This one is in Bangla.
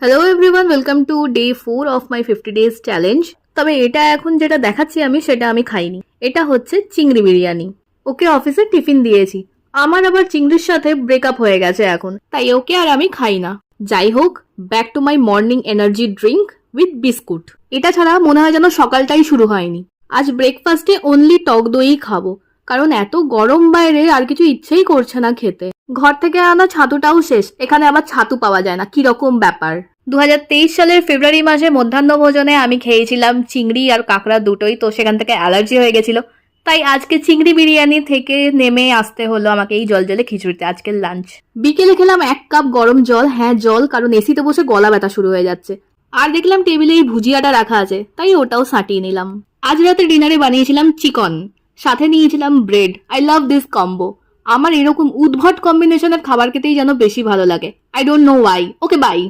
Hello everyone, welcome to day 4 of my 50 days challenge. তবে এটা এখন যেটা দেখাচ্ছি সেটা আমি খাইনি। এটা হচ্ছে চিংড়ি বিরিয়ানি। ওকে অফিসে টিফিন দিয়েছি। আমার আবার চিংড়ির সাথে ব্রেকআপ হয়ে গেছে এখন, তাই ওকে আর আমি খাই না। যাই হোক, back to my morning energy drink with biscuit. এটা ছাড়া মনে হয় যেন সকালটাই শুরু হয়নি। আজ ব্রেকফাস্টে অনলি টক দই খাবো, কারণ এত গরম বাইরে আর কিছু ইচ্ছেই করছে না খেতে। ঘর থেকে আনা ছাতুটাও শেষ, এখানে আবার ছাতু পাওয়া যায় না, কিরকম ব্যাপার। 2023 সালের ফেব্রুয়ারি মাসে মধ্যাহ্ন ভোজনে আমি খেয়েছিলাম চিংড়ি আর কাঁকড়া দুটোই, তো সেখান থেকে অ্যালার্জি হয়ে গেছিল। তাই আজকে চিংড়ি বিরিয়ানি থেকে নেমে আসতে হলো আমাকে এই জলজলে খিচুড়িতে আজকের লাঞ্চ। বিকেলে খেলাম 1 কাপ গরম জল, হ্যাঁ জল, কারণ এসিতে বসে গলা ব্যথা শুরু হয়ে যাচ্ছে। আর দেখলাম টেবিলে এই ভুজিয়াটা রাখা আছে, তাই ওটাও সাঁটিয়ে নিলাম। আজ রাতে ডিনারে বানিয়েছিলাম চিকন, সাথে নিয়েছিলাম bread. I love this combo. আমার এরকম উদ্ভট কম্বিনেশনের খাবার খেতেই যেন বেশি ভালো লাগে। I don't know Y. Okay bye.